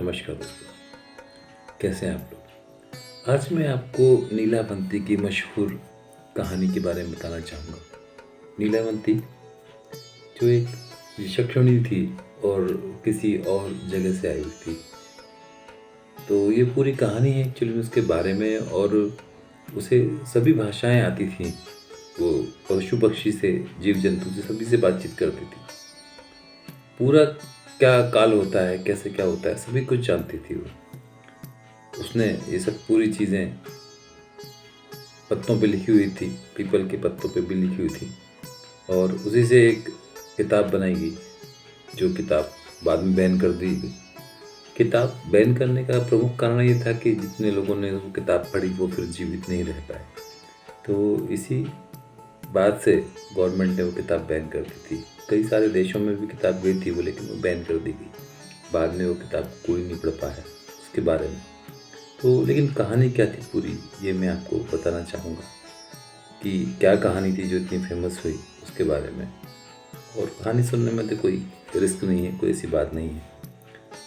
नमस्कार दोस्तों, कैसे हैं आप लोग। आज मैं आपको नीलावंती की मशहूर कहानी के बारे में बताना चाहूँगा। नीलावंती जो एक विचक्षणी थी और किसी और जगह से आई हुई थी। तो ये पूरी कहानी है एक्चुअली में उसके बारे में, और उसे सभी भाषाएं आती थीं। वो पशु पक्षी से, जीव जंतु से, सभी से बातचीत करती थी। पूरा क्या काल होता है, कैसे क्या होता है, सभी कुछ जानती थी वो। उसने ये सब पूरी चीज़ें पत्तों पे लिखी हुई थी, पीपल के पत्तों पे भी लिखी हुई थी, और उसी से एक किताब बनाई गई, जो किताब बाद में बैन कर दी गई। किताब बैन करने का प्रमुख कारण ये था कि जितने लोगों ने वो किताब पढ़ी वो फिर जीवित नहीं रह पाए। तो इसी बात से गवर्नमेंट ने वो किताब बैन कर दी थी। कई सारे देशों में भी किताब गई थी वो, लेकिन वो बैन कर दी गई। बाद में वो किताब कोई नहीं पढ़ पाया उसके बारे में। तो लेकिन कहानी क्या थी पूरी, ये मैं आपको बताना चाहूँगा कि क्या कहानी थी जो इतनी फेमस हुई उसके बारे में। और कहानी सुनने में तो कोई रिस्क नहीं है, कोई ऐसी बात नहीं है।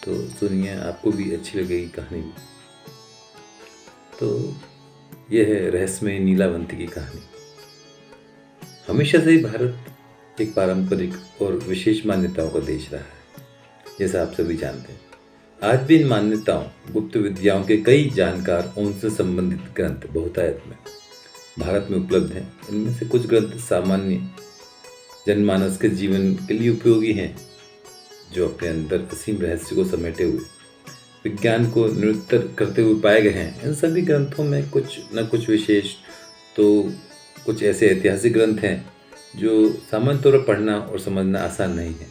तो सुनिए, आपको भी अच्छी लगेगी कहानी भी। तो ये है रहस्यमय नीलावंती की कहानी। हमेशा से ही भारत एक पारंपरिक और विशेष मान्यताओं का देश रहा है, जैसा आप सभी जानते हैं। आज भी इन मान्यताओं, गुप्त विद्याओं के कई जानकार और उनसे संबंधित ग्रंथ बहुतायत में भारत में उपलब्ध हैं। इनमें से कुछ ग्रंथ सामान्य जनमानस के जीवन के लिए उपयोगी हैं, जो अपने अंदर असीम रहस्य को समेटे हुए विज्ञान को निरुत्तर करते हुए पाए गए हैं। इन सभी ग्रंथों में कुछ न कुछ विशेष, तो कुछ ऐसे ऐतिहासिक ग्रंथ हैं जो सामान्य तौर पर पढ़ना और समझना आसान नहीं है।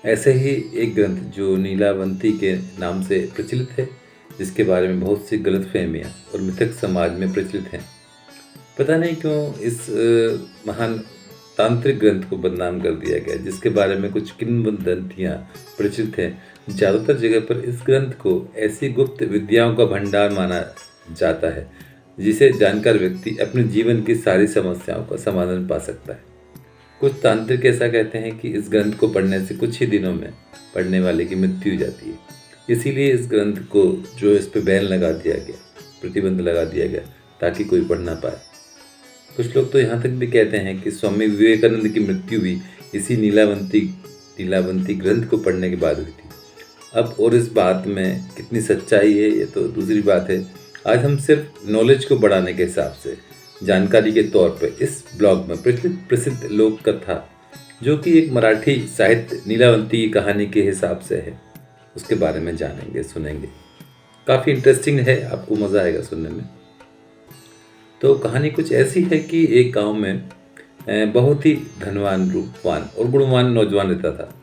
ऐसे ही एक ग्रंथ जो नीलावंती के नाम से प्रचलित है, जिसके बारे में बहुत सी गलतफहमियां और मिथक समाज में प्रचलित हैं। पता नहीं क्यों इस महान तांत्रिक ग्रंथ को बदनाम कर दिया गया, जिसके बारे में कुछ किंवदंतियां प्रचलित हैं। ज़्यादातर जगह पर इस ग्रंथ को ऐसी गुप्त विद्याओं का भंडार माना जाता है जिसे जानकार व्यक्ति अपने जीवन की सारी समस्याओं का समाधान पा सकता है। कुछ तांत्रिक ऐसा कहते हैं कि इस ग्रंथ को पढ़ने से कुछ ही दिनों में पढ़ने वाले की मृत्यु हो जाती है। इसीलिए इस ग्रंथ को जो इस पे बैन लगा दिया गया, प्रतिबंध लगा दिया गया, ताकि कोई पढ़ ना पाए। कुछ लोग तो यहाँ तक भी कहते हैं कि स्वामी विवेकानंद की मृत्यु भी इसी नीलावंती ग्रंथ को पढ़ने के बाद हुई थी। अब और इस बात में कितनी सच्चाई है ये तो दूसरी बात है। आज हम सिर्फ नॉलेज को बढ़ाने के हिसाब से, जानकारी के तौर पर इस ब्लॉग में प्रसिद्ध लोक कथा, जो कि एक मराठी साहित्य नीलावंती की कहानी के हिसाब से है, उसके बारे में जानेंगे, सुनेंगे। काफ़ी इंटरेस्टिंग है, आपको मज़ा आएगा सुनने में। तो कहानी कुछ ऐसी है कि एक गांव में बहुत ही धनवान, रूपवान और गुणवान नौजवान रहता था।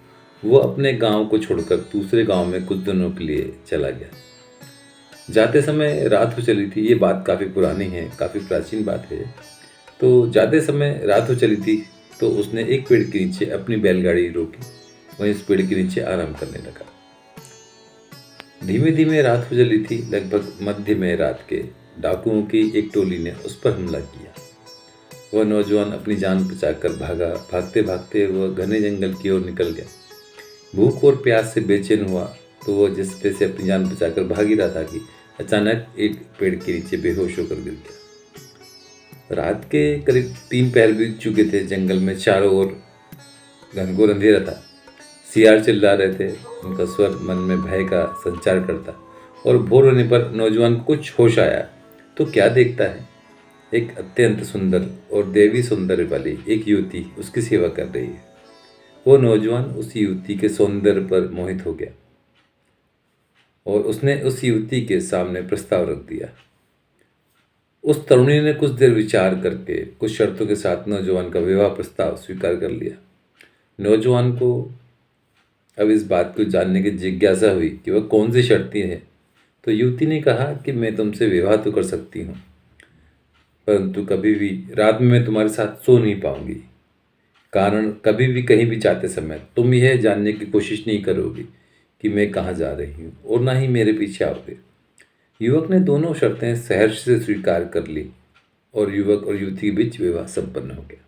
वो अपने गांव को छोड़कर दूसरे गांव में कुछ दिनों के लिए चला गया। जाते समय रात हो चली थी। ये बात काफ़ी पुरानी है, काफ़ी प्राचीन बात है। तो जाते समय रात हो चली थी, तो उसने एक पेड़ के नीचे अपनी बैलगाड़ी रोकी। वहीं उस पेड़ के नीचे आराम करने लगा। धीमे धीमे रात हो चली थी। लगभग मध्य में रात के डाकुओं की एक टोली ने उस पर हमला किया। वह नौजवान अपनी जान बचाकर भागा। भागते भागते वह घने जंगल की ओर निकल गया। भूख और प्यास से बेचैन हुआ तो वह जिस तरह से अपनी जान बचाकर भाग ही रहा था कि अचानक एक पेड़ के नीचे बेहोश होकर गिर गया। रात के करीब 3 पहर बीत चुके थे। जंगल में चारों ओर घनघोर अंधेरा था। सियार चिल्ला रहे थे, उनका स्वर मन में भय का संचार करता। और भोर होने पर नौजवान को कुछ होश आया तो क्या देखता है, एक अत्यंत सुंदर और देवी सौंदर्य वाली एक युवती उसकी सेवा कर रही है। वो नौजवान उस युवती के सौंदर्य पर मोहित हो गया और उसने उस युवती के सामने प्रस्ताव रख दिया। उस तरुणी ने कुछ देर विचार करके कुछ शर्तों के साथ नौजवान का विवाह प्रस्ताव स्वीकार कर लिया। नौजवान को अब इस बात को जानने की जिज्ञासा हुई कि वह कौन सी शर्तें हैं। तो युवती ने कहा कि मैं तुमसे विवाह तो कर सकती हूँ, परंतु कभी भी रात में मैं तुम्हारे साथ सो नहीं पाऊंगी। कारण, कभी भी कहीं भी जाते समय तुम यह जानने की कोशिश नहीं करोगी कि मैं कहाँ जा रही हूँ, और ना ही मेरे पीछे आओगे। युवक ने दोनों शर्तें सहर्ष से स्वीकार कर ली और युवक और युवती के बीच विवाह संपन्न हो गया।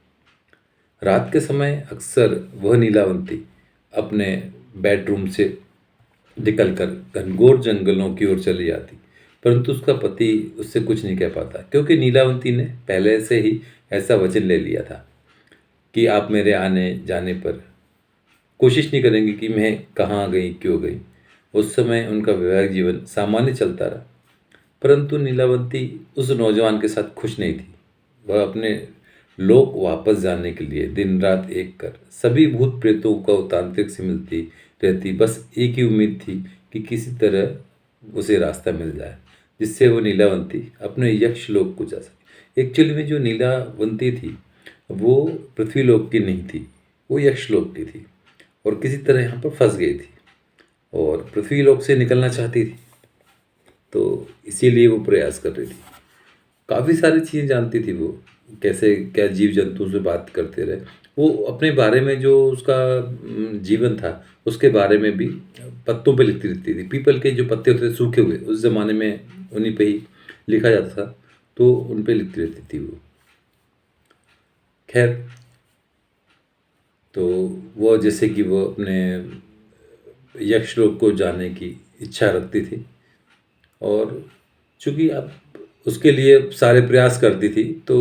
रात के समय अक्सर वह नीलावंती अपने बेडरूम से निकल कर घनघोर जंगलों की ओर चली जाती, परंतु उसका पति उससे कुछ नहीं कह पाता, क्योंकि नीलावंती ने पहले से ही ऐसा वचन ले लिया था कि आप मेरे आने जाने पर कोशिश नहीं करेंगे कि मैं कहाँ गई, क्यों गई। उस समय उनका वैवाहिक जीवन सामान्य चलता रहा, परंतु नीलावंती उस नौजवान के साथ खुश नहीं थी। वह अपने लोक वापस जाने के लिए दिन रात एक कर सभी भूत प्रेतों को तांत्रिक से मिलती रहती। बस एक ही उम्मीद थी कि किसी तरह उसे रास्ता मिल जाए, जिससे वो नीलावंती अपने यक्ष लोक को जा सके। एक्चुअली में जो नीलावंती थी वो पृथ्वीलोक की नहीं थी, वो यक्ष लोक की थी, और किसी तरह यहाँ पर फंस गई थी और पृथ्वीलोक से निकलना चाहती थी। तो इसीलिए वो प्रयास कर रही थी। काफ़ी सारी चीज़ें जानती थी वो, कैसे क्या जीव जंतु से बात करते रहे। वो अपने बारे में जो उसका जीवन था उसके बारे में भी पत्तों पे लिखती रहती थी। पीपल के जो पत्ते होते थे सूखे हुए, उस ज़माने में उन्हीं पे ही लिखा जाता था, तो उन पे लिखती रहती थी वो। खैर, तो वो जैसे कि वो अपने यक्ष लोक को जाने की इच्छा रखती थी, और चूँकि अब उसके लिए सारे प्रयास करती थी, तो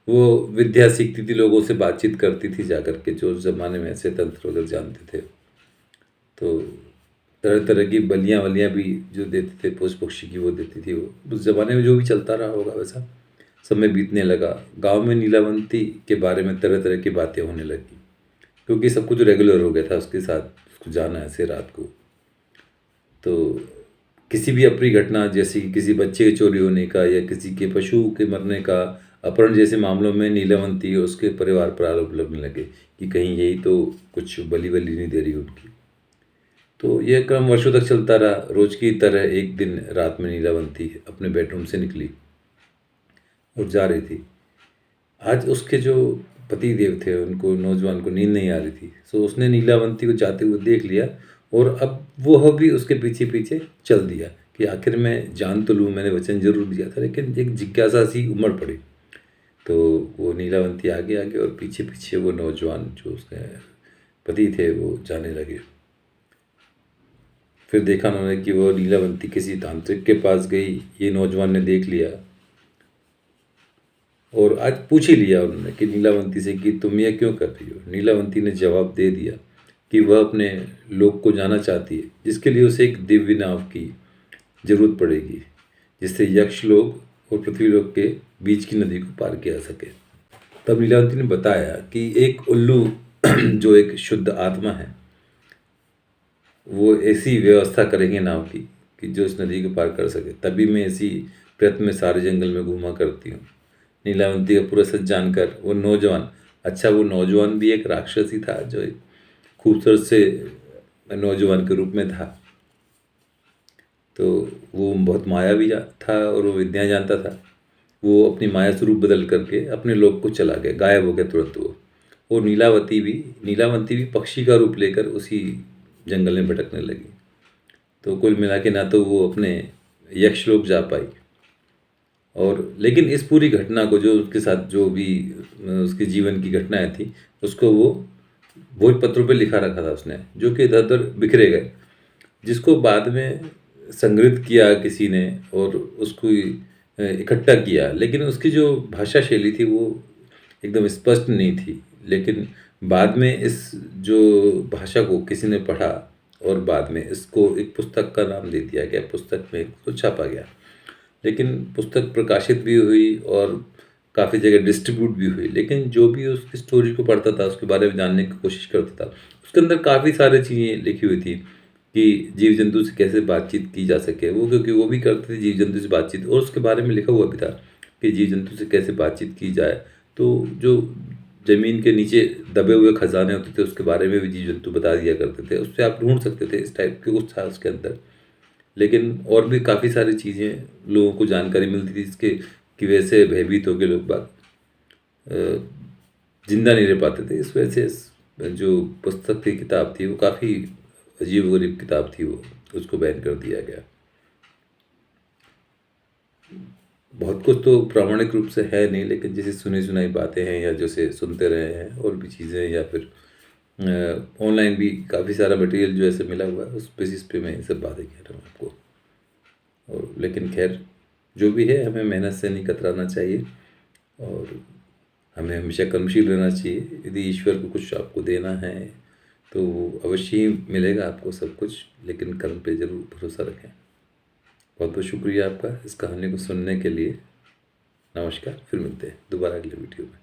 वो विद्या सीखती थी, लोगों से बातचीत करती थी जाकर के, जो उस ज़माने में ऐसे तंत्र वगैरह जानते थे। तो तरह तरह की बलियाँ वलियाँ भी जो देते थे पशु पक्षी की, वो देती थी वो। उस ज़माने में जो भी चलता रहा होगा वैसा। समय बीतने लगा, गांव में नीलावंती के बारे में तरह तरह की बातें होने लगी, क्योंकि सब कुछ रेगुलर हो गया था उसके साथ, उसको जाना ऐसे रात को। तो किसी भी अप्रिय घटना, जैसे कि किसी बच्चे के चोरी होने का या किसी के पशु के मरने का, अपहरण जैसे मामलों में नीलावंती और उसके परिवार पर आरोप लगने लगे कि कहीं यही तो कुछ बली वली नहीं दे रही उनकी। तो यह क्रम वर्षों तक चलता रहा। रोज की तरह एक दिन रात में नीलावंती अपने बेडरूम से निकली और जा रही थी। आज उसके जो पति देव थे, उनको, नौजवान को नींद नहीं आ रही थी, सो उसने नीलावंती को जाते हुए देख लिया, और अब वह भी उसके पीछे पीछे चल दिया कि आखिर मैं जान तो लूँ, मैंने वचन जरूर दिया था। लेकिन एक जिज्ञासा सी उमड़ पड़ी, तो वो नीलावंती आगे आगे और पीछे पीछे वो नौजवान जो उसके पति थे वो जाने लगे। फिर देखा उन्होंने कि वो नीलावंती किसी तांत्रिक के पास गई, ये नौजवान ने देख लिया, और आज पूछ ही लिया उन्होंने कि नीलावंती से कि तुम यह क्यों कर रही हो। नीलावंती ने जवाब दे दिया कि वह अपने लोक को जाना चाहती है, जिसके लिए उसे एक दिव्य नाव की जरूरत पड़ेगी, जिससे यक्ष लोक और पृथ्वी लोक के बीच की नदी को पार किया जा सके। तब नीलावंती ने बताया कि एक उल्लू जो एक शुद्ध आत्मा है, वो ऐसी व्यवस्था करेंगे नाव की कि जो उस नदी को पार कर सके। तभी मैं इसी प्रयत्न में सारे जंगल में घूमा करती हूँ। नीलावंती का पूरा सच जानकर वो नौजवान, अच्छा वो नौजवान भी एक राक्षस ही था, जो एक खूबसूरत से नौजवान के रूप में था। तो वो बहुत मायावी था और वो विद्या जानता था। वो अपनी माया स्वरूप बदल करके अपने लोक को चला गया, गायब हो गया तुरंत वो। और नीलावंती भी पक्षी का रूप लेकर उसी जंगल में भटकने लगी। तो कुल मिला के ना तो वो अपने यक्ष लोक जा पाई, और लेकिन इस पूरी घटना को, जो उसके साथ जो भी उसके जीवन की घटनाएं थी, उसको वो भोजपत्रों पे लिखा रखा था उसने, जो कि इधर उधर बिखरे गए, जिसको बाद में संग्रहित किया किसी ने और उसको इकट्ठा किया। लेकिन उसकी जो भाषा शैली थी वो एकदम स्पष्ट नहीं थी। लेकिन बाद में इस जो भाषा को किसी ने पढ़ा, और बाद में इसको एक पुस्तक का नाम दे दिया गया, पुस्तक में इसको छापा गया। लेकिन पुस्तक प्रकाशित भी हुई और काफ़ी जगह डिस्ट्रीब्यूट भी हुई। लेकिन जो भी उसकी स्टोरी को पढ़ता था, उसके बारे में जानने की कोशिश करता था, उसके अंदर काफ़ी सारी चीज़ें लिखी हुई थी कि जीव जंतु से कैसे बातचीत की जा सके। वो क्योंकि वो भी करते थे जीव जंतु से बातचीत, और उसके बारे में लिखा हुआ भी था कि जीव जंतु से कैसे बातचीत की जाए। तो जो ज़मीन के नीचे दबे हुए खजाने होते थे, उसके बारे में भी जीव जंतु बता दिया करते थे, उससे आप ढूंढ सकते थे। इस टाइप के कुछ था उसके अंदर। लेकिन और भी काफ़ी सारी चीज़ें लोगों को जानकारी मिलती थी इसके, कि वैसे भयभीत होकर लोग बाग जिंदा नहीं रह पाते थे। इस वजह से जो पुस्तक की किताब थी वो काफ़ी अजीब गरीब किताब थी, वो उसको बैन कर दिया गया। बहुत कुछ तो प्रामाणिक रूप से है नहीं, लेकिन जैसे सुनी सुनाई बातें हैं, या जैसे सुनते रहे हैं और भी चीज़ें, या फिर ऑनलाइन भी काफ़ी सारा मटेरियल जो ऐसे मिला हुआ है, उस बेसिस पे मैं ये सब बातें कह रहा हूँ आपको। और लेकिन खैर, जो भी है, हमें मेहनत से नहीं कतराना चाहिए और हमें हमेशा कर्मशील रहना चाहिए। यदि ईश्वर को कुछ आपको देना है तो अवश्य ही मिलेगा आपको सब कुछ, लेकिन कर्म पे ज़रूर भरोसा रखें। बहुत बहुत शुक्रिया आपका इस कहानी को सुनने के लिए। नमस्कार, फिर मिलते हैं दोबारा अगले वीडियो में।